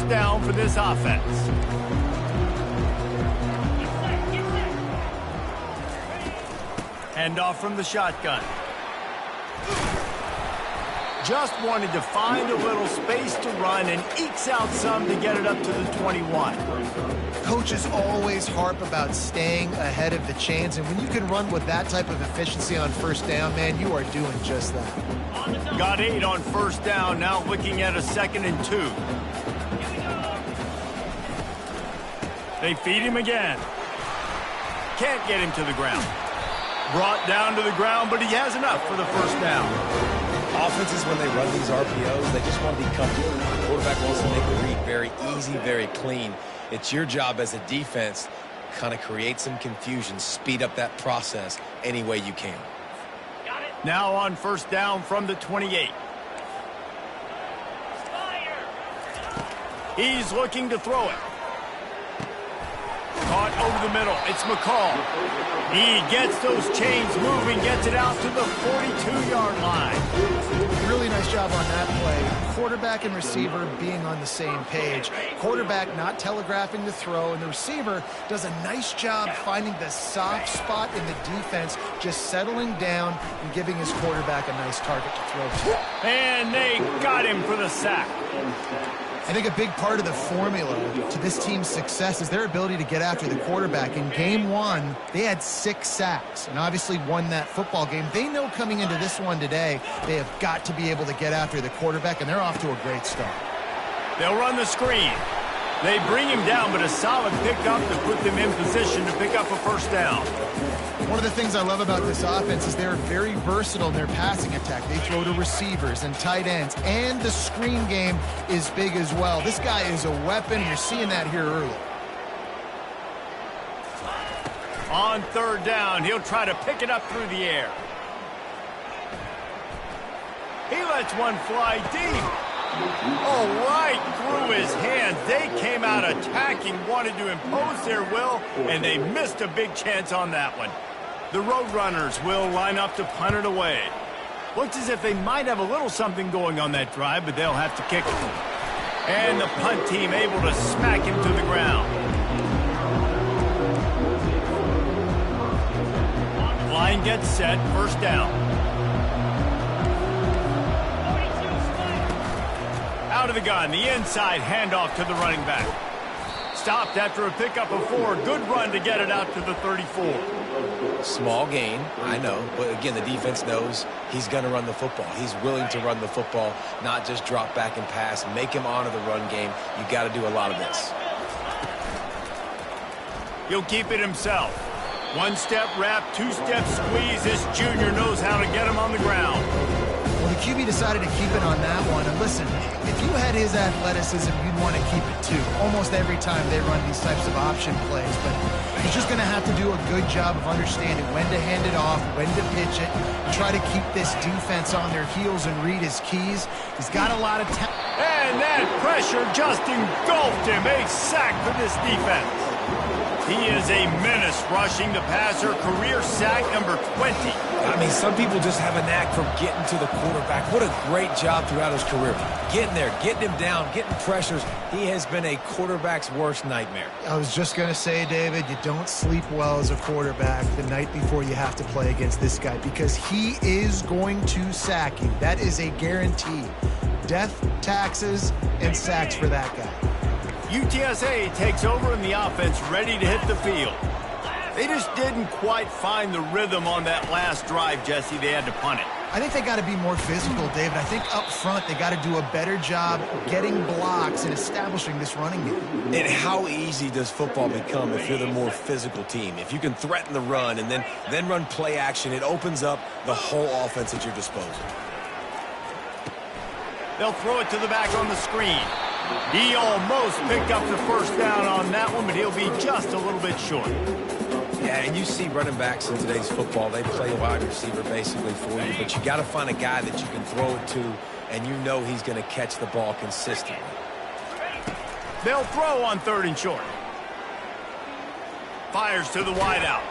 first down for this offense. Hand off from the shotgun. Just wanted to find a little space to run and ekes out some to get it up to the 21. Coaches always harp about staying ahead of the chains, and when you can run with that type of efficiency on first down, man, you are doing just that. Got 8 on first down, now looking at a 2nd and 2. They feed him again. Can't get him to the ground. Brought down to the ground, but he has enough for the first down. Offenses, when they run these RPOs, they just want to be comfortable. The quarterback wants to make the read very easy, very clean. It's your job as a defense to kind of create some confusion, speed up that process any way you can. Now on first down from the 28. He's looking to throw it. Caught over the middle. It's McCall. He gets those chains moving, gets it out to the 42-yard line. Really nice job on that play. Quarterback and receiver being on the same page. Quarterback not telegraphing the throw, and the receiver does a nice job finding the soft spot in the defense, just settling down and giving his quarterback a nice target to throw to. And they got him for the sack. I think a big part of the formula to this team's success is their ability to get after the quarterback. In game 1, they had 6 sacks and obviously won that football game. They know coming into this one today, they have got to be able to get after the quarterback, and they're off to a great start. They'll run the screen. They bring him down, but a solid pickup to put them in position to pick up a first down. One of the things I love about this offense is they're very versatile in their passing attack. They throw to receivers and tight ends, and the screen game is big as well. This guy is a weapon. You're seeing that here early. On third down, he'll try to pick it up through the air. He lets one fly deep. Oh, right through his hands. They came out attacking, wanted to impose their will, and they missed a big chance on that one. The Roadrunners will line up to punt it away. Looks as if they might have a little something going on that drive, but they'll have to kick it. And the punt team able to smack him to the ground. Line gets set, first down. Out of the gun, the inside handoff to the running back. Stopped after a pickup of 4. Good run to get it out to the 34. Small gain, I know, but again, the defense knows he's going to run the football. He's willing to run the football, not just drop back and pass, make him honor the run game. You got to do a lot of this. He'll keep it himself. 1-step wrap, 2-step squeeze. This junior knows how to get him on the ground. Well, the QB decided to keep it on that one. And listen, if you had his athleticism, you'd want to keep it too. Almost every time they run these types of option plays. But he's just going to have to do a good job of understanding when to hand it off, when to pitch it, and try to keep this defense on their heels and read his keys. He's got a lot of talent. And that pressure just engulfed him. A sack for this defense. He is a menace rushing the passer. Career sack number 20. I mean, some people just have a knack for getting to the quarterback. What a great job throughout his career. Getting there, getting him down, getting pressures. He has been a quarterback's worst nightmare. I was just going to say, David, you don't sleep well as a quarterback the night before you have to play against this guy, because he is going to sack you. That is a guarantee. Death, taxes, and sacks for that guy. UTSA takes over in the offense, ready to hit the field. They just didn't quite find the rhythm on that last drive, Jesse. They had to punt it. I think they got to be more physical, David. I think up front they got to do a better job getting blocks and establishing this running game. And how easy does football become if you're the more physical team? If you can threaten the run and then run play action, it opens up the whole offense at your disposal. They'll throw it to the back on the screen. He almost picked up the first down on that one, but he'll be just a little bit short. Yeah, and you see running backs in today's football, they play a wide receiver basically for you, but you got to find a guy that you can throw it to, and you know he's going to catch the ball consistently. They'll throw on third and short. Fires to the wideout.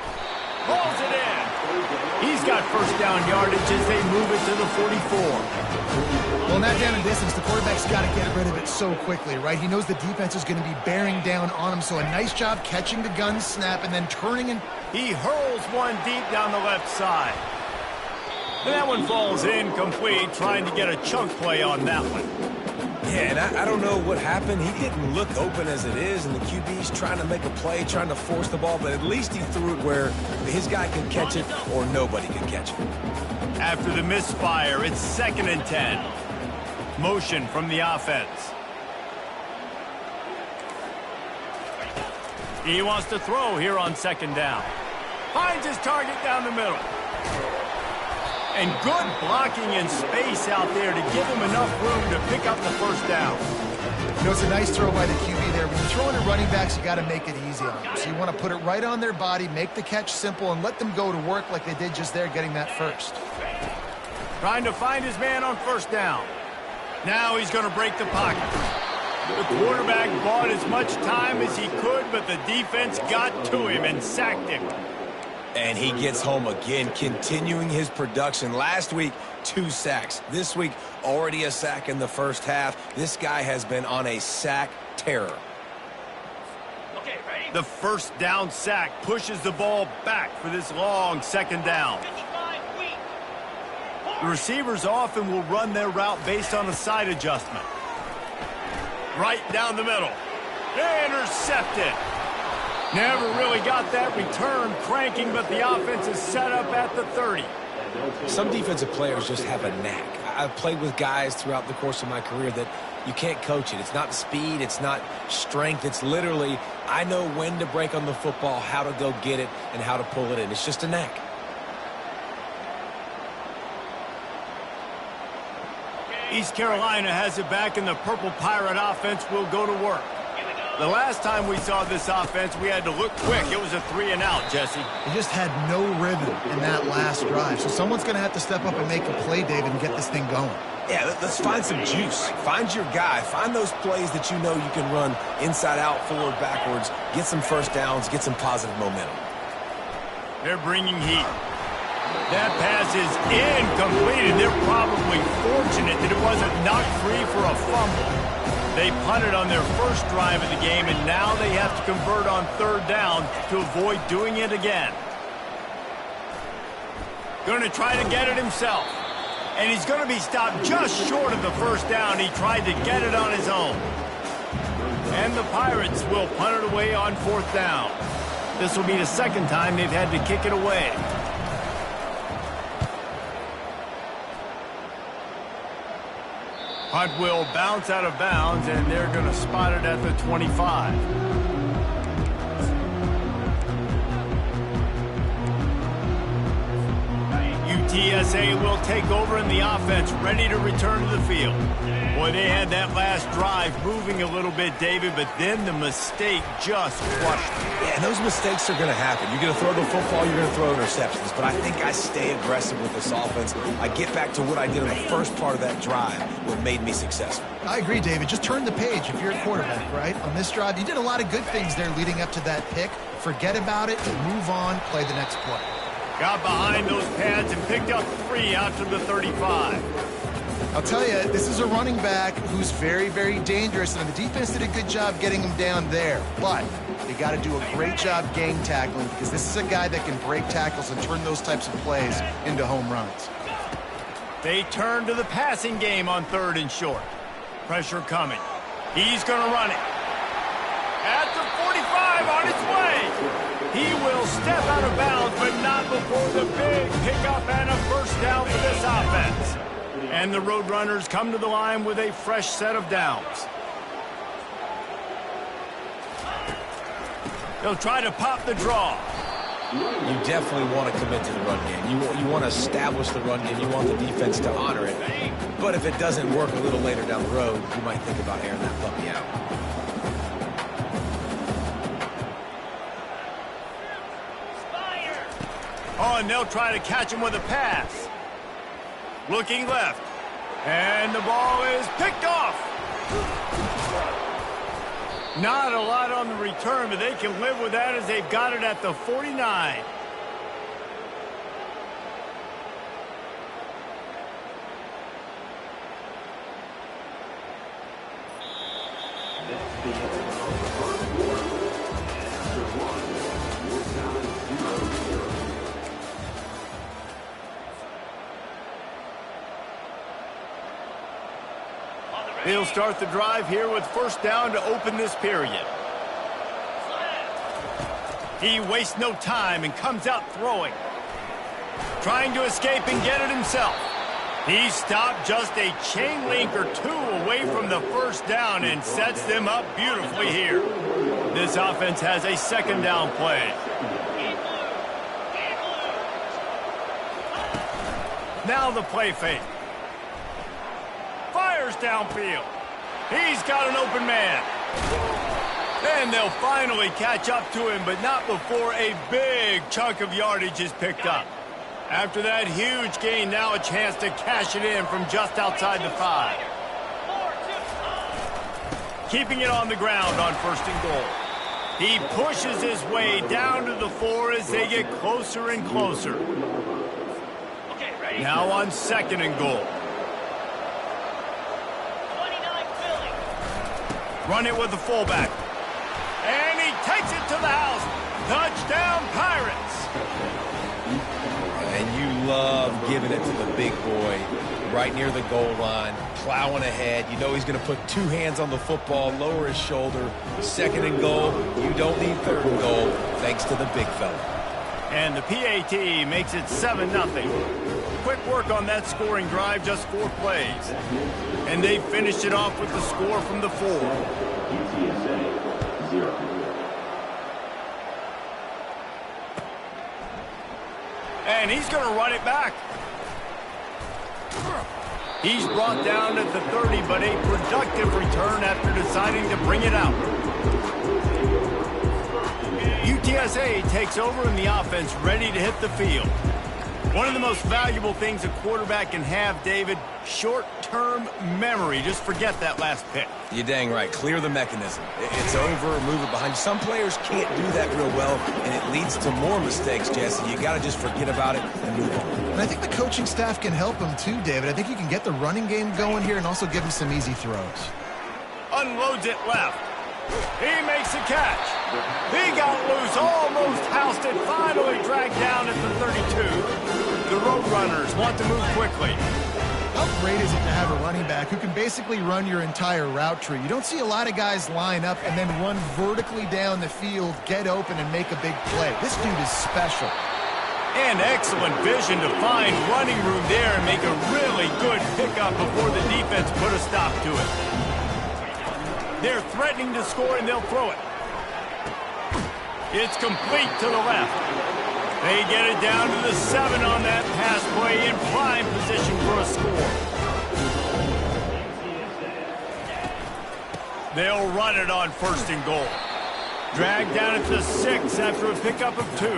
Pulls it in. He's got first down yardage as they move it to the 44. Well, on that down and distance, the quarterback's got to get rid of it so quickly, right? He knows the defense is going to be bearing down on him, so a nice job catching the gun snap and then turning and... He hurls one deep down the left side. And that one falls incomplete, trying to get a chunk play on that one. Yeah, and I don't know what happened. He didn't look open as it is, and the QB's trying to make a play, trying to force the ball, but at least he threw it where his guy could catch it or nobody could catch it. After the misfire, it's 2nd and 10. Motion from the offense. He wants to throw here on 2nd down. Finds his target down the middle. And good blocking in space out there to give him enough room to pick up the 1st down. You know, it's a nice throw by the QB there. When you're throwing at running backs, you got to make it easy on them. So you want to put it right on their body, make the catch simple, and let them go to work like they did just there, getting that first. Trying to find his man on 1st down. Now he's going to break the pocket. The quarterback bought as much time as he could, but the defense got to him and sacked him. And he gets home again, continuing his production. Last week, 2 sacks. This week, already a sack in the 1st half. This guy has been on a sack terror. The 1st down sack pushes the ball back for this long 2nd down. The receivers often will run their route based on a side adjustment. Right down the middle. Intercepted. Never really got that return cranking, but the offense is set up at the 30. Some defensive players just have a knack. I've played with guys throughout the course of my career that you can't coach it. It's not speed, it's not strength. It's literally, I know when to break on the football, how to go get it, and how to pull it in. It's just a knack. East Carolina has it back, and the Purple Pirate offense will go to work. The last time we saw this offense, we had to look quick. It was a 3-and-out, Jesse. They just had no rhythm in that last drive. So someone's going to have to step up and make a play, David, and get this thing going. Yeah, let's find some juice. Find your guy. Find those plays that you know you can run inside out, forward, backwards. Get some 1st downs. Get some positive momentum. They're bringing heat. That pass is incomplete, and they're probably fortunate that it wasn't knocked free for a fumble. They punted on their 1st drive of the game, and now they have to convert on 3rd down to avoid doing it again. Going to try to get it himself. And he's going to be stopped just short of the 1st down. He tried to get it on his own. And the Pirates will punt it away on 4th down. This will be the 2nd time they've had to kick it away. Punt will bounce out of bounds, and they're going to spot it at the 25. UTSA will take over in the offense, ready to return to the field. Boy, they had that last drive moving a little bit, David, but then the mistake just crushed them. Yeah, and those mistakes are going to happen. You're going to throw the football, you're going to throw interceptions. But I think I stay aggressive with this offense. I get back to what I did in the 1st part of that drive, what made me successful. I agree, David. Just turn the page if you're a quarterback, right? On this drive, you did a lot of good things there leading up to that pick. Forget about it, move on, play the next play. Got behind those pads and picked up 3 out to the 35. I'll tell you, this is a running back who's very, very dangerous, and the defense did a good job getting him down there. But they got to do a great job gang tackling, because this is a guy that can break tackles and turn those types of plays into home runs. They turn to the passing game on 3rd and short. Pressure coming. He's going to run it. At the 45, on its way. He will step out of bounds, but not before the big pickup and a 1st down for this offense. And the Roadrunners come to the line with a fresh set of downs. They'll try to pop the draw. You definitely want to commit to the run game. You want to establish the run game. You want the defense to honor it. But if it doesn't work a little later down the road, you might think about airing that puppy out. Oh, and they'll try to catch him with a pass. Looking left. And the ball is picked off. Not a lot on the return, but they can live with that as they've got it at the 49. He'll start the drive here with first down to open this period. He wastes no time and comes out throwing. Trying to escape and get it himself. He stopped just a chain link or two away from the first down and sets them up beautifully here. This offense has a second down play. Now the play fake. Fires downfield. He's got an open man. And they'll finally catch up to him, but not before a big chunk of yardage is picked up. After that huge gain, now a chance to cash it in from just outside the 5. Keeping it on the ground on first and goal. He pushes his way down to the 4 as they get closer and closer. Now on second and goal. Run it with the fullback. And he takes it to the house. Touchdown, Pirates. And you love giving it to the big boy right near the goal line, plowing ahead. You know he's going to put two hands on the football, lower his shoulder. Second and goal. You don't need third and goal, thanks to the big fella. And the PAT makes it 7-0. Quick work on that scoring drive, just 4 plays. And they finished it off with the score from the 4. And he's going to run it back. He's brought down at the 30, but a productive return after deciding to bring it out. UTSA takes over in the offense, ready to hit the field. One of the most valuable things a quarterback can have, David, short-term memory. Just forget that last pick. You're dang right. Clear the mechanism. It's over, move it behind you. Some players can't do that real well, and it leads to more mistakes, Jesse. You got to just forget about it and move on. And I think the coaching staff can help him too, David. I think you can get the running game going here and also give him some easy throws. Unloads it left. He makes a catch. He got loose, almost housed it, finally dragged down at the 32. The Roadrunners want to move quickly. How great is it to have a running back who can basically run your entire route tree? You don't see a lot of guys line up and then run vertically down the field, get open, and make a big play. This dude is special. And excellent vision to find running room there and make a really good pickup before the defense put a stop to it. They're threatening to score, and they'll throw it. It's complete to the left. They get it down to the 7 on that pass play in prime position for a score. They'll run it on first and goal. Dragged down at the 6 after a pickup of 2.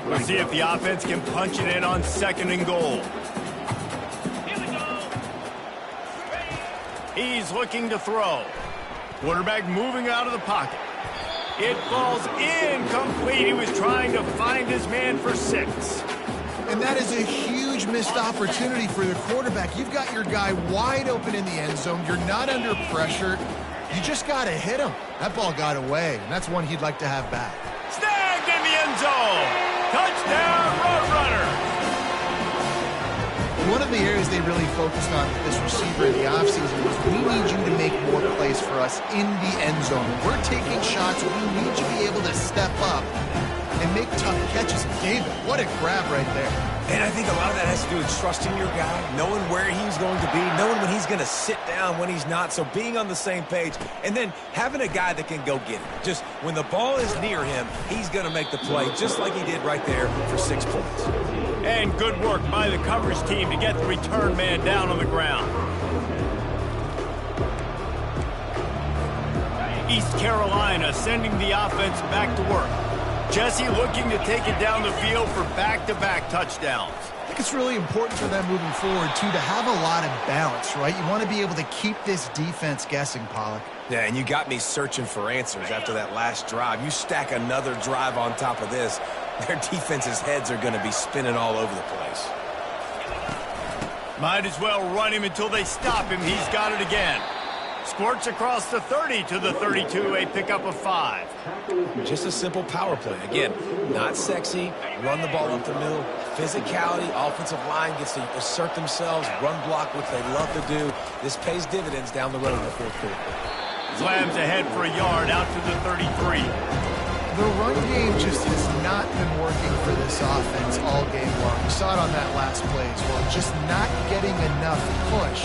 We'll see if the offense can punch it in on second and goal. He's looking to throw. Quarterback moving out of the pocket. It falls incomplete. He was trying to find his man for 6. And that is a huge missed opportunity for the quarterback. You've got your guy wide open in the end zone. You're not under pressure. You just got to hit him. That ball got away, and that's one he'd like to have back. Snagged in the end zone. Touchdown, Roadrunner. One of the areas they really focused on with this receiver in the offseason was we need you to make more plays for us in the end zone. We're taking shots. We need you to be able to step up and make tough catches. David, what a grab right there. And I think a lot of that has to do with trusting your guy, knowing where he's going to be, knowing when he's going to sit down, when he's not, so being on the same page, and then having a guy that can go get it. Just when the ball is near him, he's going to make the play, just like he did right there for 6 points. And good work by the coverage team to get the return man down on the ground. East Carolina sending the offense back to work. Jesse looking to take it down the field for back-to-back touchdowns. I think it's really important for them moving forward, too, to have a lot of balance, right? You want to be able to keep this defense guessing, Pollock. Yeah, and you got me searching for answers after that last drive. You stack another drive on top of this, their defense's heads are going to be spinning all over the place. Might as well run him until they stop him. He's got it again. Squirts across the 30 to the 32, a pickup of 5. Just a simple power play. Again, not sexy, run the ball up the middle. Physicality, offensive line gets to assert themselves, run block, which they love to do. This pays dividends down the road in the fourth quarter. Slams ahead for a yard out to the 33. The run game just has not been working for this offense all game long. We saw it on that last play as well. Just not getting enough push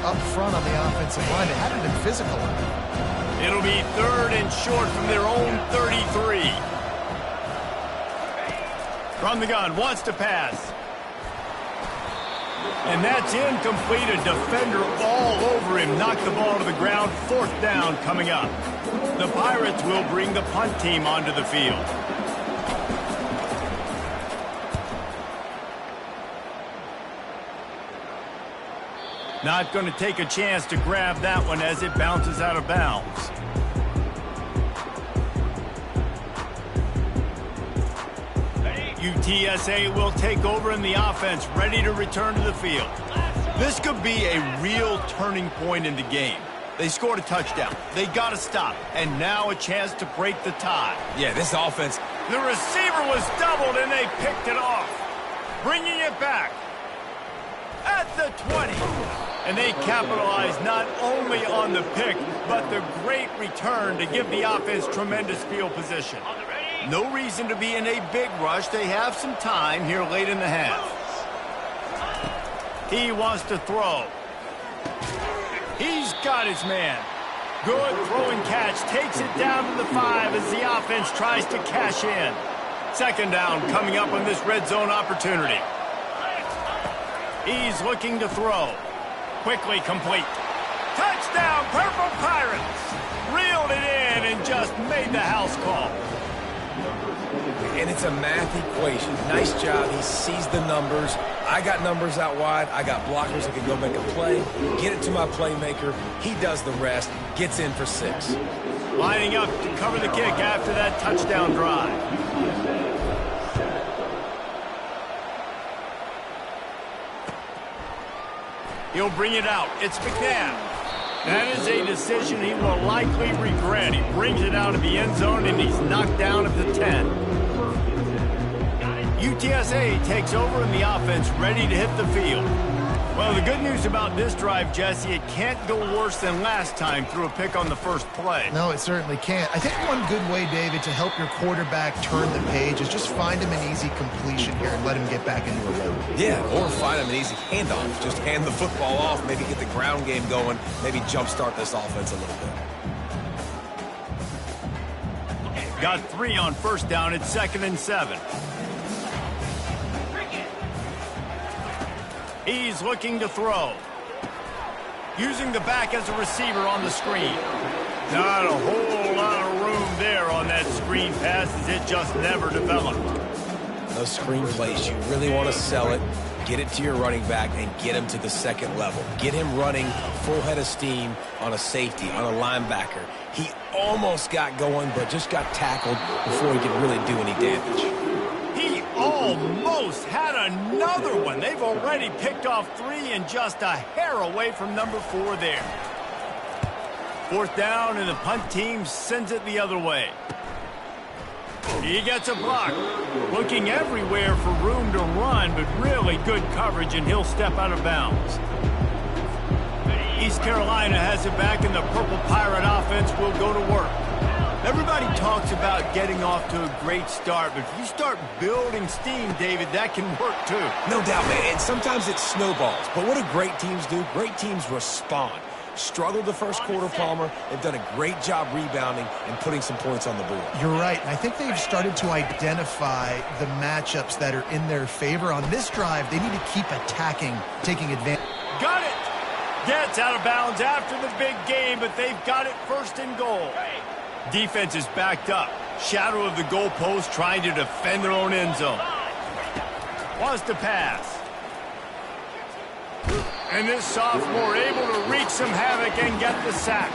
up front on the offensive line. It hadn't been physical enough. It'll be 3rd and short from their own 33. From the gun, wants to pass. And that's incomplete. A defender all over him. Knocked the ball to the ground. 4th down coming up. The Pirates will bring the punt team onto the field. Not going to take a chance to grab that one as it bounces out of bounds. UTSA will take over in the offense, ready to return to the field. This could be a real turning point in the game. They scored a touchdown. They got to stop. And now a chance to break the tie. Yeah, this offense. The receiver was doubled, and they picked it off. Bringing it back at the 20. And they capitalized not only on the pick, but the great return to give the offense tremendous field position. No reason to be in a big rush. They have some time here late in the half. He wants to throw. He's got his man. Good throwing catch. Takes it down to the 5 as the offense tries to cash in. 2nd down coming up on this red zone opportunity. He's looking to throw. Quickly complete. Touchdown, Purple Pirates. Reeled it in and just made the house call. And it's a math equation. Nice job. He sees the numbers. I got numbers out wide. I got blockers that can go make a play. Get it to my playmaker. He does the rest. Gets in for 6. Lining up to cover the kick after that touchdown drive. He'll bring it out. It's McNabb. That is a decision he will likely regret. He brings it out of the end zone, and he's knocked down at the 10. UTSA takes over in the offense, ready to hit the field. Well, the good news about this drive, Jesse, it can't go worse than last time through a pick on the first play. No, it certainly can't. I think one good way, David, to help your quarterback turn the page is just find him an easy completion here and let him get back into a rhythm. Yeah, or find him an easy handoff. Just hand the football off, maybe get the ground game going, maybe jumpstart this offense a little bit. Got 3 on 1st down. It's 2nd and 7. He's looking to throw. Using the back as a receiver on the screen. Not a whole lot of room there on that screen pass as it just never developed. Those screen plays, you really want to sell it, get it to your running back, and get him to the 2nd level. Get him running full head of steam on a safety, on a linebacker. He almost got going, but just got tackled before he could really do any damage. He almost had another one. They've already picked off 3 and just a hair away from number 4 there. 4th down, and the punt team sends it the other way. He gets a block. Looking everywhere for room to run, but really good coverage, and he'll step out of bounds. East Carolina has it back, and the Purple Pirate offense will go to work. Everybody talks about getting off to a great start, but if you start building steam, David, that can work too. No doubt, man, and sometimes it snowballs. But what do great teams do? Great teams respond. Struggled the first quarter, Palmer. They've done a great job rebounding and putting some points on the board. You're right, and I think they've started to identify the matchups that are in their favor. On this drive, they need to keep attacking, taking advantage. Got it! Gets out of bounds after the big game, but they've got it 1st and goal. Defense is backed up. Shadow of the goalpost trying to defend their own end zone. Wants to pass. And this sophomore able to wreak some havoc and get the sack.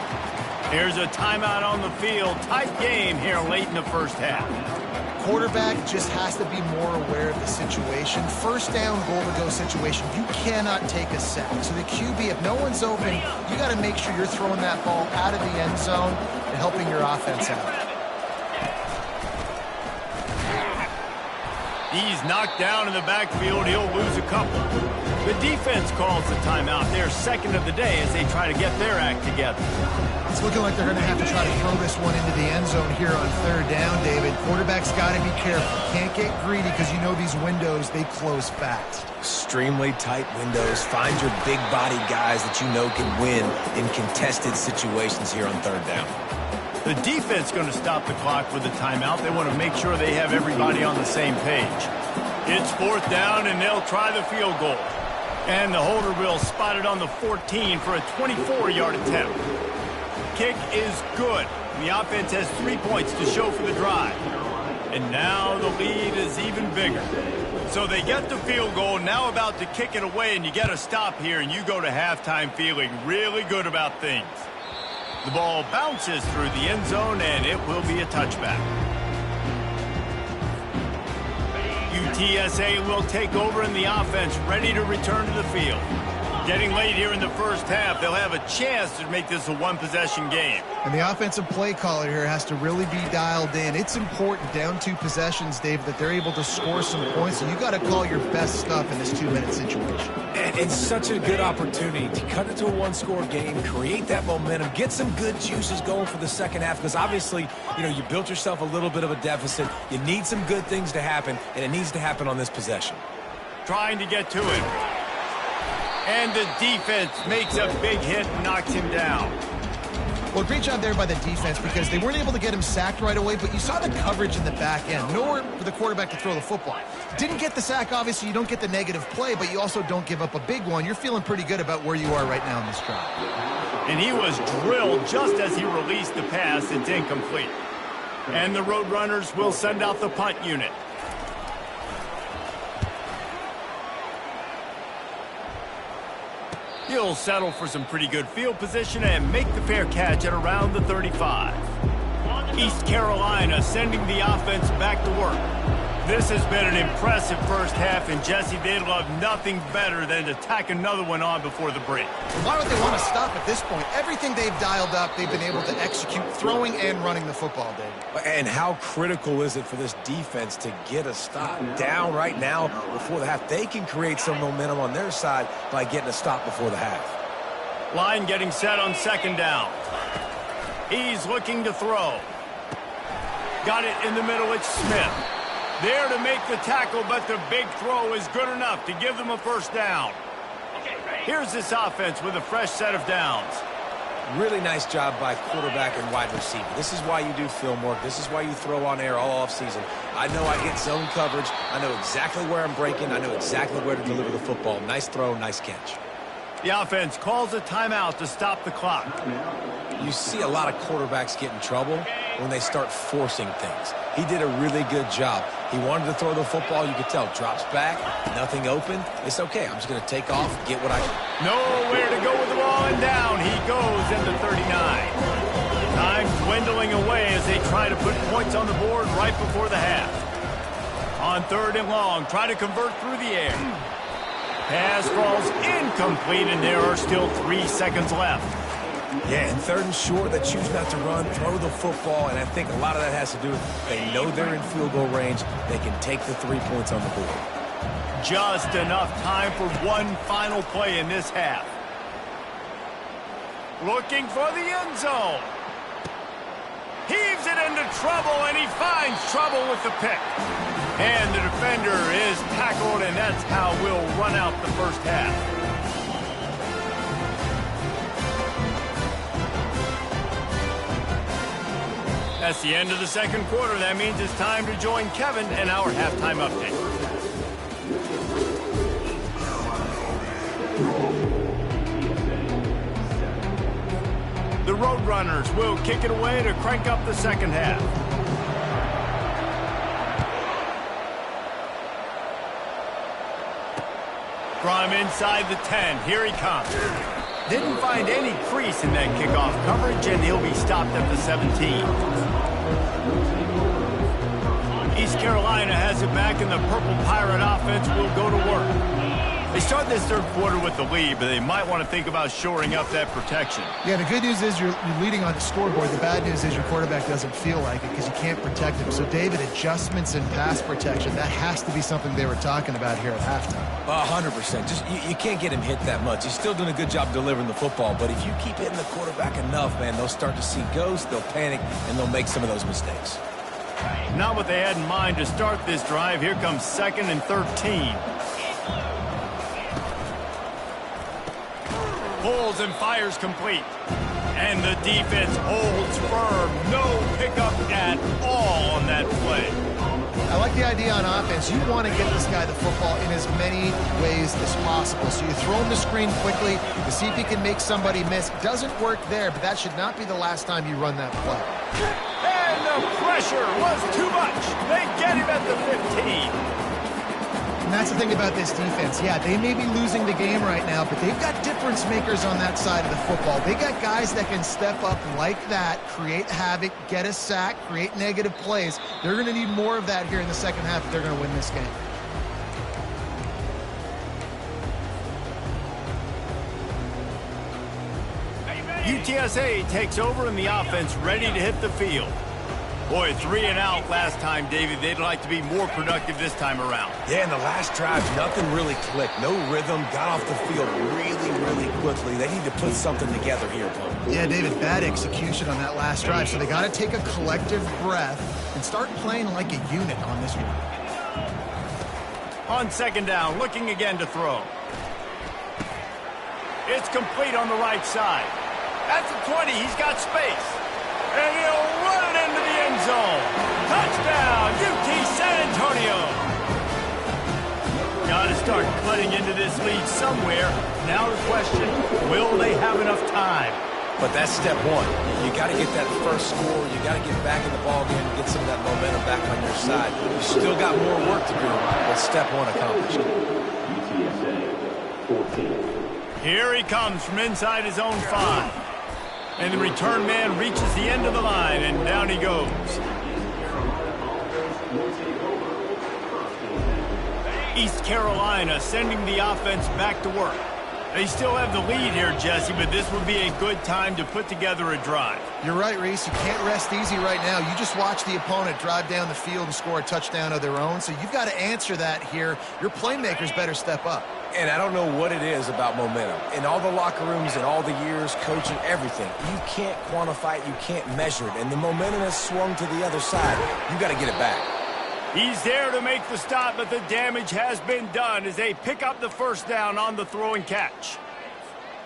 Here's a timeout on the field. Tight game here late in the first half. quarterback just has to be more aware of the situation. First down, goal-to-go situation, you cannot take a sack. So the QB, if no one's open, you got to make sure you're throwing that ball out of the end zone and helping your offense out. He's knocked down in the backfield. He'll lose a couple. The defense calls the timeout. They're second of the day as they try to get their act together. It's looking like they're going to have to try to throw this one into the end zone here on third down, David. Quarterback's got to be careful. Can't get greedy because you know these windows, they close fast. Extremely tight windows. Find your big-bodied guys that you know can win in contested situations here on third down. The defense going to stop the clock with a timeout. They want to make sure they have everybody on the same page. It's fourth down, and they'll try the field goal. And the holder will spot it on the 14 for a 24-yard attempt. Kick is good. The offense has 3 points to show for the drive. And now the lead is even bigger. So they get the field goal, now about to kick it away, and you get a stop here, and you go to halftime feeling really good about things. The ball bounces through the end zone, and it will be a touchback. UTSA will take over in the offense, ready to return to the field. Getting late here in the first half, they'll have a chance to make this a one-possession game. And the offensive play caller here has to really be dialed in. It's important, down 2 possessions, Dave, that they're able to score some points. So you got to call your best stuff in this 2-minute situation. And it's such a good opportunity to cut it to a one-score game, create that momentum, get some good juices going for the second half, because obviously, you know, you built yourself a little bit of a deficit. You need some good things to happen, and it needs to happen on this possession. Trying to get to it. And the defense makes a big hit and knocks him down. Well, great job there by the defense because they weren't able to get him sacked right away, but you saw the coverage in the back end. Nowhere for the quarterback to throw the football. Didn't get the sack, obviously. You don't get the negative play, but you also don't give up a big one. You're feeling pretty good about where you are right now in this drive. And he was drilled just as he released the pass. It's incomplete. And the Roadrunners will send out the punt unit. He'll settle for some pretty good field position and make the fair catch at around the 35. East Carolina sending the offense back to work. This has been an impressive first half, and Jesse, they'd love nothing better than to tack another one on before the break. Why would they want to stop at this point? Everything they've dialed up, they've been able to execute, throwing and running the football, Dave. And how critical is it for this defense to get a stop down right now before the half? They can create some momentum on their side by getting a stop before the half. Line getting set on second down. He's looking to throw. Got it in the middle. It's Smith. There to make the tackle, but the big throw is good enough to give them a first down. Here's this offense with a fresh set of downs. Really nice job by quarterback and wide receiver. This is why you do film work. This is why you throw on air all offseason. I know I get zone coverage. I know exactly where I'm breaking. I know exactly where to deliver the football. Nice throw, nice catch. The offense calls a timeout to stop the clock. You see a lot of quarterbacks get in trouble when they start forcing things. He did a really good job. He wanted to throw the football. You could tell. Drops back, nothing open. It's okay. I'm just going to take off, get what I can. Nowhere to go with the ball, and down he goes at the 39. Time dwindling away as they try to put points on the board right before the half. On third and long, try to convert through the air. Pass falls incomplete, and there are still 3 seconds left. Yeah, and third and short, they choose not to run, throw the football, and I think a lot of that has to do with they know they're in field goal range. They can take the 3 points on the board. Just enough time for one final play in this half. Looking for the end zone. Heaves it into trouble, and he finds trouble with the pick. And the defender is tackled, and that's how we'll run out the first half. That's the end of the second quarter. That means it's time to join Kevin and our halftime update. The Roadrunners will kick it away to crank up the second half. From inside the 10, here he comes. Didn't find any crease in that kickoff coverage, and he'll be stopped at the 17. East Carolina has it back, and the Purple Pirate offense will go to work. They start this third quarter with the lead, but they might want to think about shoring up that protection. Yeah, the good news is you're leading on the scoreboard. The bad news is your quarterback doesn't feel like it because you can't protect him. So, David, adjustments in pass protection, that has to be something they were talking about here at halftime. 100%. Just you can't get him hit that much. He's still doing a good job delivering the football, but if you keep hitting the quarterback enough, man, they'll start to see ghosts, they'll panic, and they'll make some of those mistakes. Not what they had in mind to start this drive. Here comes 2nd and 13. Pulls and fires complete. And the defense holds firm. No pickup at all on that play. I like the idea on offense. You want to get this guy the football in as many ways as possible. So you throw him the screen quickly to see if he can make somebody miss. Doesn't work there, but that should not be the last time you run that play. And the pressure was too much. They get him at the 15. And that's the thing about this defense. Yeah, they may be losing the game right now, but they've got difference makers on that side of the football. They got guys that can step up like that, create havoc, get a sack, create negative plays. They're going to need more of that here in the second half if they're going to win this game. UTSA takes over and the offense ready to hit the field. Boy, 3 and out last time, David. They'd like to be more productive this time around. Yeah, in the last drive, nothing really clicked. No rhythm, got off the field really quickly. They need to put something together here, Paul. Yeah, David, bad execution on that last drive. So they got to take a collective breath and start playing like a unit on this one. On 2nd down, looking again to throw. It's complete on the right side. That's the 20. He's got space. And he'll run it into the end zone. Touchdown, UT San Antonio. Got to start cutting into this lead somewhere. Now the question, will they have enough time? But that's step one. You got to get that first score. You got to get back in the ball game and get some of that momentum back on your side. You still got more work to do, but step one accomplished. Here he comes from inside his own 5. And the return man reaches the end of the line, and down he goes. East Carolina sending the offense back to work. They still have the lead here, Jesse, but this would be a good time to put together a drive. You're right, Reese. You can't rest easy right now. You just watch the opponent drive down the field and score a touchdown of their own, so you've got to answer that here. Your playmakers better step up. And I don't know what it is about momentum. In all the locker rooms and all the years, coaching, everything, you can't quantify it, you can't measure it. And the momentum has swung to the other side. You got to get it back. He's there to make the stop, but the damage has been done as they pick up the first down on the throw and catch.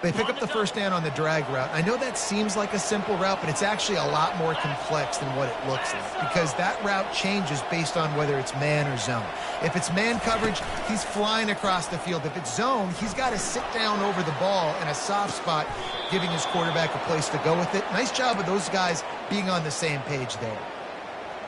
They pick up the first down on the drag route. I know that seems like a simple route, but it's actually a lot more complex than what it looks like because that route changes based on whether it's man or zone. If it's man coverage, he's flying across the field. If it's zone, he's got to sit down over the ball in a soft spot, giving his quarterback a place to go with it. Nice job of those guys being on the same page there.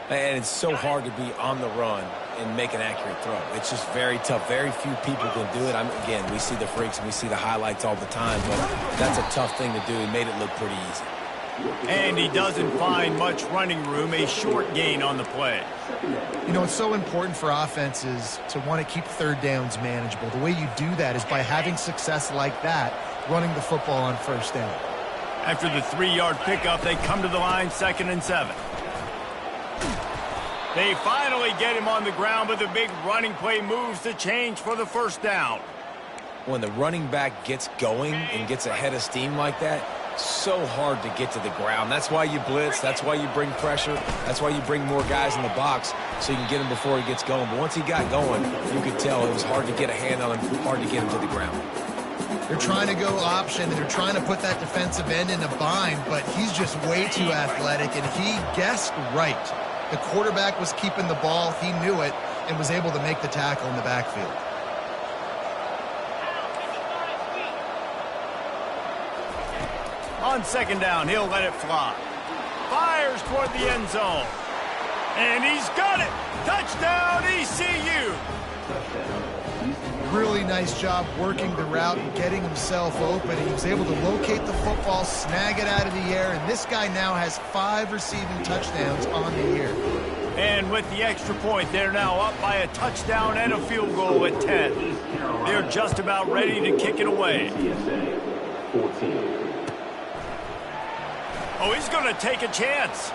And it's so hard to be on the run and make an accurate throw. It's just very tough. Very few people can do it. Again, we see the freaks and we see the highlights all the time, but that's a tough thing to do. He made it look pretty easy. And he doesn't find much running room, a short gain on the play. You know, it's so important for offenses to want to keep third downs manageable. The way you do that is by having success like that, running the football on first down. After the 3-yard pickup, they come to the line 2nd and 7. They finally get him on the ground, but the big running play moves the change for the first down. When the running back gets going and gets ahead of steam like that, so hard to get to the ground. That's why you blitz. That's why you bring pressure. That's why you bring more guys in the box so you can get him before he gets going. But once he got going, you could tell it was hard to get a hand on him, hard to get him to the ground. They're trying to go option, and they're trying to put that defensive end in a bind, but he's just way too athletic, and he guessed right. The quarterback was keeping the ball. He knew it and was able to make the tackle in the backfield. On 2nd down, he'll let it fly. Fires toward the end zone. And he's got it. Touchdown, ECU. Really nice job working the route and getting himself open. He was able to locate the football, snag it out of the air, and this guy now has 5 receiving touchdowns on the year. And with the extra point, they're now up by a touchdown and a field goal at 10. They're just about ready to kick it away. Oh, he's going to take a chance.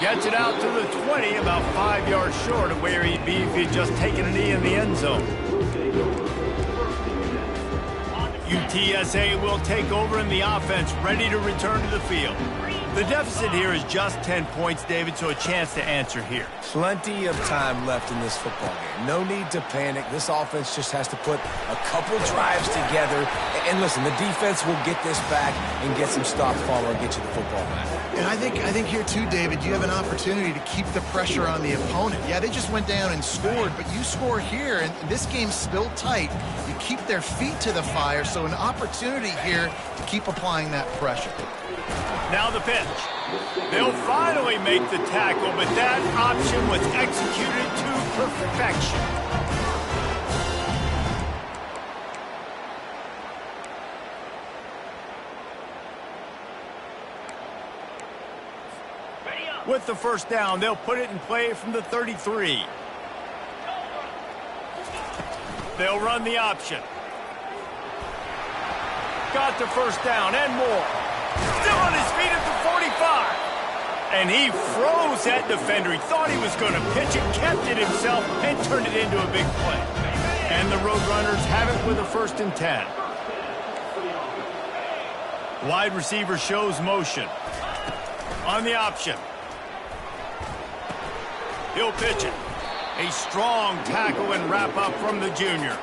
Gets it out to the 20, about 5 yards short of where he'd be if he'd just taken a knee in the end zone. UTSA will take over in the offense, ready to return to the field. The deficit here is just 10 points, David, so a chance to answer here. Plenty of time left in this football game. No need to panic. This offense just has to put a couple drives together. And listen, the defense will get this back and get some stops following and get you the football back. And I think here too, David, you have an opportunity to keep the pressure on the opponent. Yeah, they just went down and scored, but you score here, and this game's still tight. You keep their feet to the fire, so an opportunity here to keep applying that pressure. Now the pitch. They'll finally make the tackle, but that option was executed to perfection. With the first down, they'll put it in play from the 33. They'll run the option. Got the first down and more. Still on his feet at the 45. And he froze that defender. He thought he was going to pitch it, kept it himself, and turned it into a big play. And the Roadrunners have it with a 1st and 10. Wide receiver shows motion. On the option. He'll pitch it. A strong tackle and wrap up from the junior.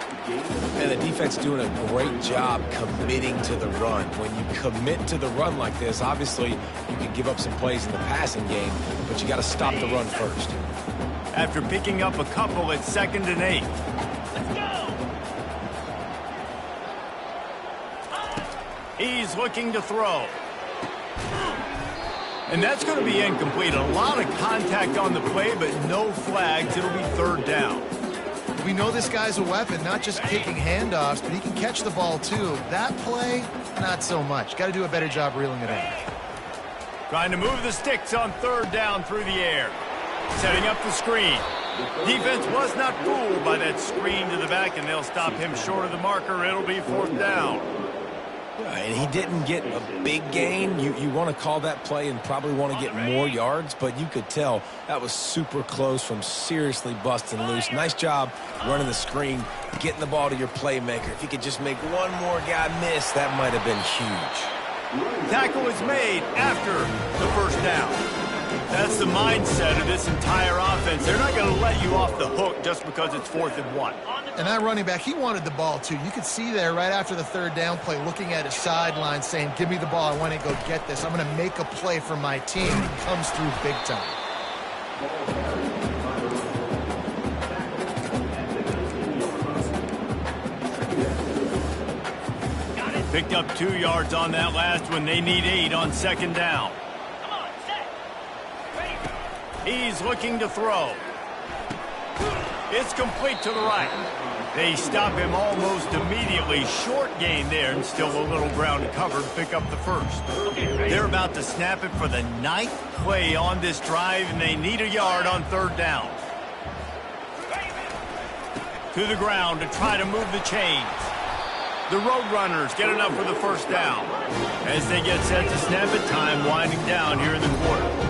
And the defense doing a great job committing to the run. When you commit to the run like this, obviously you can give up some plays in the passing game, but you got to stop the run first. After picking up a couple at 2nd and 8. He's looking to throw. And that's going to be incomplete. A lot of contact on the play, but no flags. It'll be 3rd down. We know this guy's a weapon, not just kicking handoffs, but he can catch the ball too. That play, not so much. Got to do a better job reeling it in. Trying to move the sticks on 3rd down through the air. Setting up the screen. Defense was not fooled by that screen to the back, and they'll stop him short of the marker. It'll be 4th down. And he didn't get a big gain. You want to call that play and probably want to get more yards, but you could tell that was super close from seriously busting loose. Nice job running the screen, getting the ball to your playmaker. If you could just make one more guy miss, that might have been huge. Tackle is made after the 1st down. That's the mindset of this entire offense. They're not going to let you off the hook just because it's 4th and 1. And that running back, he wanted the ball too. You could see there right after the 3rd down play, looking at his sideline saying, give me the ball, I want to go get this. I'm going to make a play for my team. He comes through big time. Picked up 2 yards on that last one. They need 8 on 2nd down. He's looking to throw. It's complete to the right. They stop him almost immediately. Short gain there, and still a little ground covered. Pick up the 1st. They're about to snap it for the 9th play on this drive, and they need a yard on 3rd down. To the ground to try to move the chains. The Roadrunners get enough for the 1st down. As they get set to snap it, time winding down here in the quarter.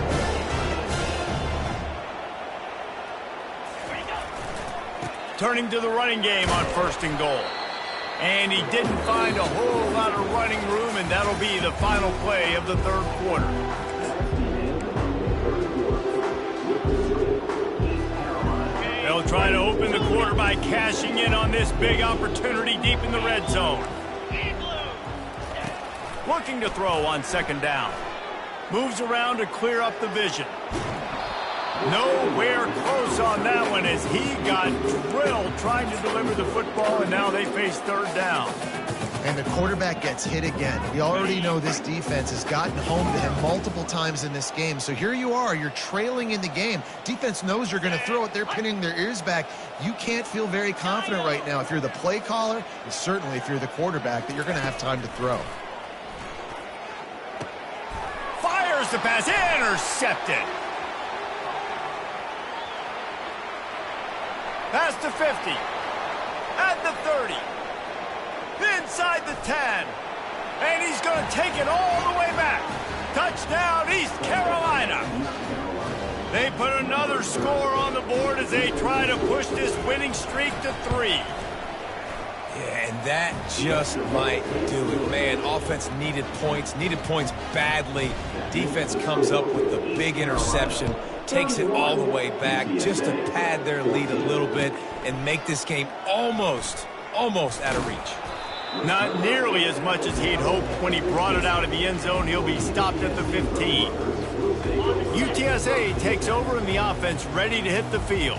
Turning to the running game on 1st and goal. And he didn't find a whole lot of running room, and that'll be the final play of the 3rd quarter. They'll try to open the quarter by cashing in on this big opportunity deep in the red zone. Looking to throw on 2nd down. Moves around to clear up the vision. Nowhere close on that one as he got drilled trying to deliver the football, and now they face 3rd down. And the quarterback gets hit again. We already know this defense has gotten home to him multiple times in this game. So here you are, you're trailing in the game. Defense knows you're going to throw it. They're pinning their ears back. You can't feel very confident right now if you're the play caller, and certainly if you're the quarterback, that you're going to have time to throw. Fires the pass, intercepted. Past the 50. At the 30. Inside the 10. And he's going to take it all the way back. Touchdown, East Carolina. They put another score on the board as they try to push this winning streak to 3. Yeah, and that just might do it. Man, offense needed points badly. Defense comes up with the big interception, takes it all the way back just to pad their lead a little bit and make this game almost out of reach. Not nearly as much as he'd hoped when he brought it out of the end zone. He'll be stopped at the 15. UTSA takes over in the offense, ready to hit the field.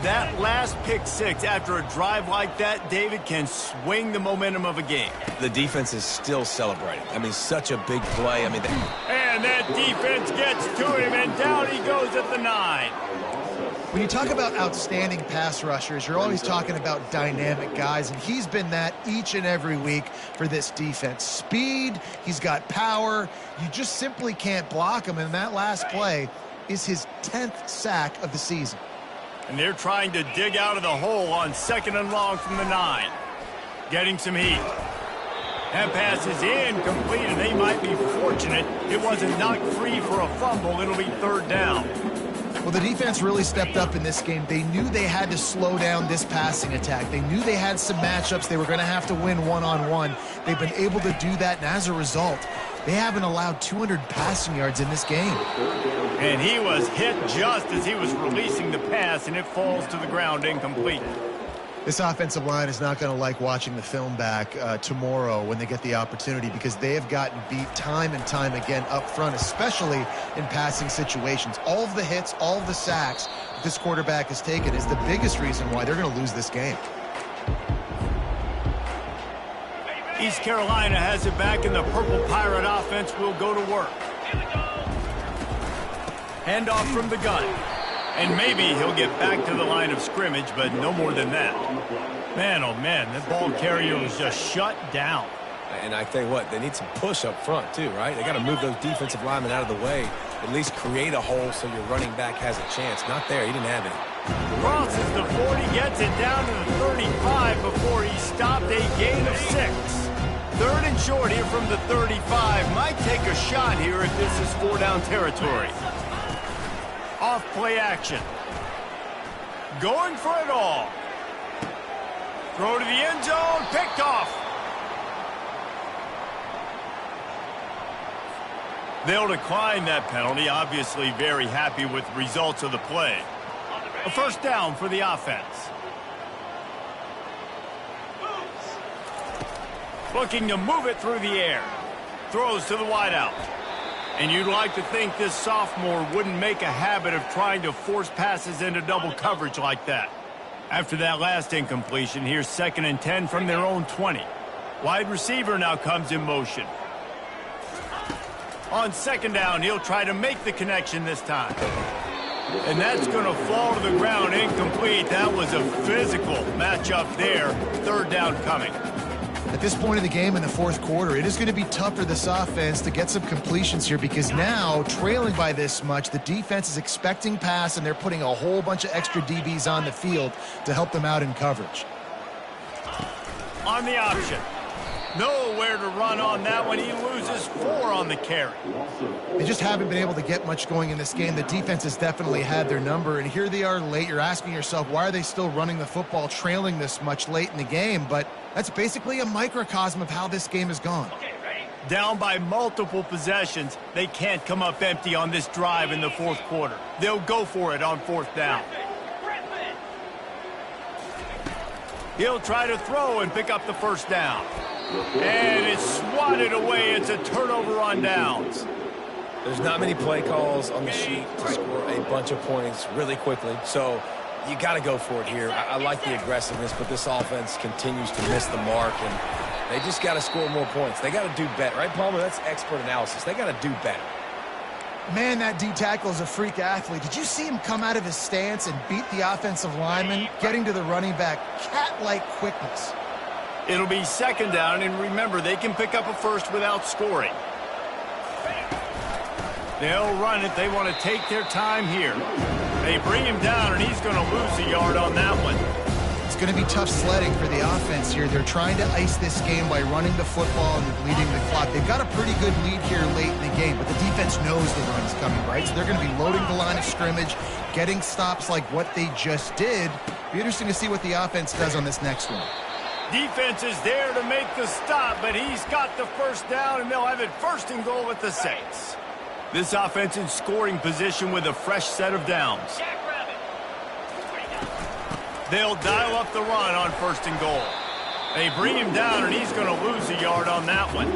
That last pick six after a drive like that, David, can swing the momentum of a game. The defense is still celebrating. I mean, such a big play. I mean, and that defense gets to him, and down he goes at the 9. When you talk about outstanding pass rushers, you're always talking about dynamic guys, and he's been that each and every week for this defense. Speed, he's got power. You just simply can't block him, and that last play is his 10th sack of the season. And they're trying to dig out of the hole on 2nd and long from the 9. Getting some heat. That pass is incomplete, and they might be fortunate it wasn't knocked free for a fumble. It'll be 3rd down. Well, the defense really stepped up in this game. They knew they had to slow down this passing attack. They knew they had some matchups they were going to have to win one-on-one. They've been able to do that, and as a result, they haven't allowed 200 passing yards in this game. And he was hit just as he was releasing the pass, and it falls to the ground incomplete. This offensive line is not going to like watching the film back tomorrow when they get the opportunity, because they have gotten beat time and time again up front, especially in passing situations. All of the hits, all of the sacks that this quarterback has taken is the biggest reason why they're going to lose this game. East Carolina has it back, and the Purple Pirate offense will go to work. Handoff from the gun. And maybe he'll get back to the line of scrimmage, but no more than that. Man, oh man, that ball carrier was just shut down. And I tell you what, they need some push up front too, right? They got to move those defensive linemen out of the way, at least create a hole so your running back has a chance. Not there, he didn't have any. Crosses the 40, gets it down to the 35 before he stopped, a gain of 6. 3rd and short here from the 35. Might take a shot here if this is 4-down territory. Off play action. Going for it all. Throw to the end zone, picked off. They'll decline that penalty, obviously very happy with the results of the play. A 1st down for the offense. Looking to move it through the air. Throws to the wideout. And you'd like to think this sophomore wouldn't make a habit of trying to force passes into double coverage like that. After that last incompletion, here's 2nd and 10 from their own 20. Wide receiver now comes in motion. On 2nd down, he'll try to make the connection this time. And that's going to fall to the ground incomplete. That was a physical matchup there. 3rd down coming. At this point of the game in the 4th quarter, it is going to be tough for this offense to get some completions here, because now, trailing by this much, the defense is expecting pass, and they're putting a whole bunch of extra DBs on the field to help them out in coverage. On the option. Nowhere to run on that one. He loses 4 on the carry. They just haven't been able to get much going in this game. The defense has definitely had their number, and here they are late. You're asking yourself, why are they still running the football trailing this much late in the game? But that's basically a microcosm of how this game has gone. Down by multiple possessions, they can't come up empty on this drive in the 4th quarter. They'll go for it on 4th down. He'll try to throw and pick up the 1st down. And it's swatted away. It's a turnover on downs. There's not many play calls on the sheet to score a bunch of points really quickly, so you got to go for it here. I like the aggressiveness, but this offense continues to miss the mark, and they just got to score more points. They got to do better, right, Palmer? That's expert analysis. They got to do better. Man, that D-tackle is a freak athlete. Did you see him come out of his stance and beat the offensive lineman, getting to the running back? Cat-like quickness. It'll be 2nd down, and remember, they can pick up a 1st without scoring. They'll run it. They want to take their time here. They bring him down, and he's going to lose a yard on that one. It's going to be tough sledding for the offense here. They're trying to ice this game by running the football and bleeding the clock. They've got a pretty good lead here late in the game, but the defense knows the run's coming, right? So they're going to be loading the line of scrimmage, getting stops like what they just did. Be interesting to see what the offense does on this next one. Defense is there to make the stop, but he's got the first down, and they'll have it 1st and goal at the 6. This offense in scoring position with a fresh set of downs. They'll dial up the run on 1st and goal. They bring him down, and he's going to lose a yard on that one.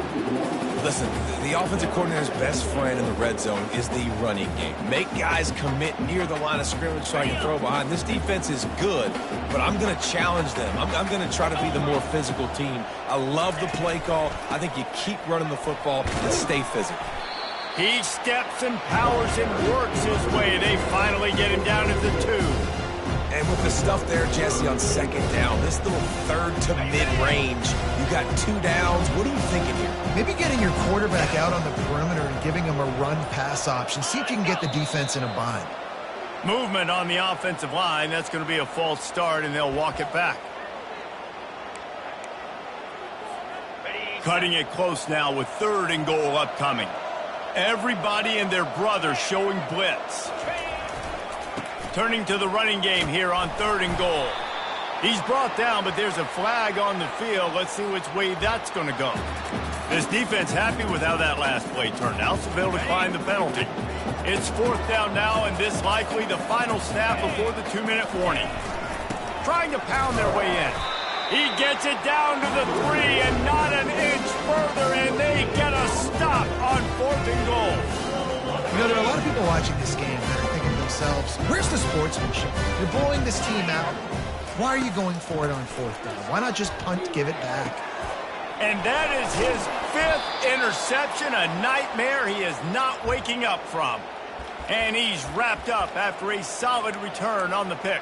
Listen, the offensive coordinator's best friend in the red zone is the running game. Make guys commit near the line of scrimmage so I can throw behind. This defense is good, but I'm going to challenge them. I'm going to try to be the more physical team. I love the play call. I think you keep running the football and stay physical. He steps and powers and works his way. They finally get him down at the 2. And with the stuff there, Jesse, on 2nd down, this little 3rd to mid-range, you got 2 downs. What are you thinking here? Maybe getting your quarterback out on the perimeter and giving him a run-pass option. See if you can get the defense in a bind. Movement on the offensive line. That's going to be a false start, and they'll walk it back. Cutting it close now with 3rd and goal upcoming. Everybody and their brother showing blitz. Turning to the running game here on 3rd and goal. He's brought down, but there's a flag on the field. Let's see which way that's going to go. This defense happy with how that last play turned out, so they'll decline the penalty. It's 4th down now, and this likely the final snap before the 2-minute warning. Trying to pound their way in. He gets it down to the 3 and not an inch further, and they get a stop on 4th and goal. You know, there are a lot of people watching this game that are thinking to themselves, where's the sportsmanship? You're blowing this team out. Why are you going for it on 4th down? Why not just punt, give it back? And that is his 5th interception, a nightmare he is not waking up from. And he's wrapped up after a solid return on the pick.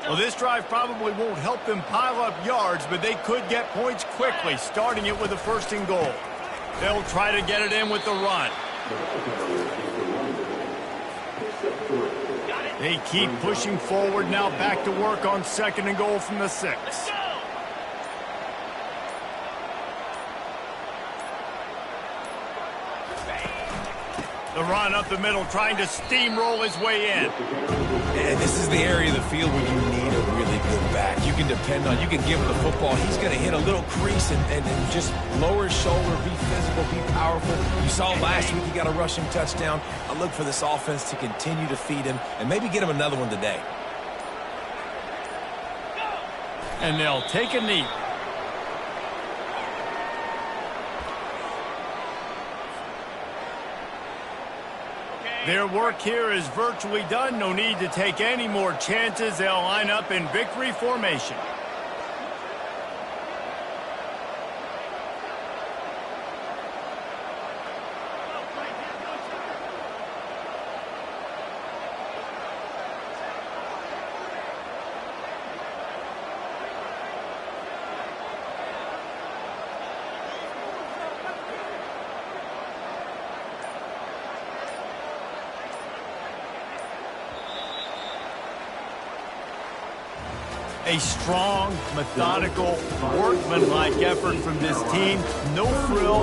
Well, this drive probably won't help them pile up yards, but they could get points quickly, starting it with a 1st and goal. They'll try to get it in with the run. They keep pushing forward now, back to work on 2nd and goal from the 6. The run up the middle, trying to steamroll his way in. And this is the area of the field where you need a really good back. You can depend on, you can give him the football. He's going to hit a little crease and just lower his shoulder, be physical, be powerful. You saw last week he got a rushing touchdown. I look for this offense to continue to feed him and maybe get him another one today. And they'll take a knee. Their work here is virtually done. No need to take any more chances. They'll line up in victory formation. A strong, methodical, workmanlike effort from this team. No frill.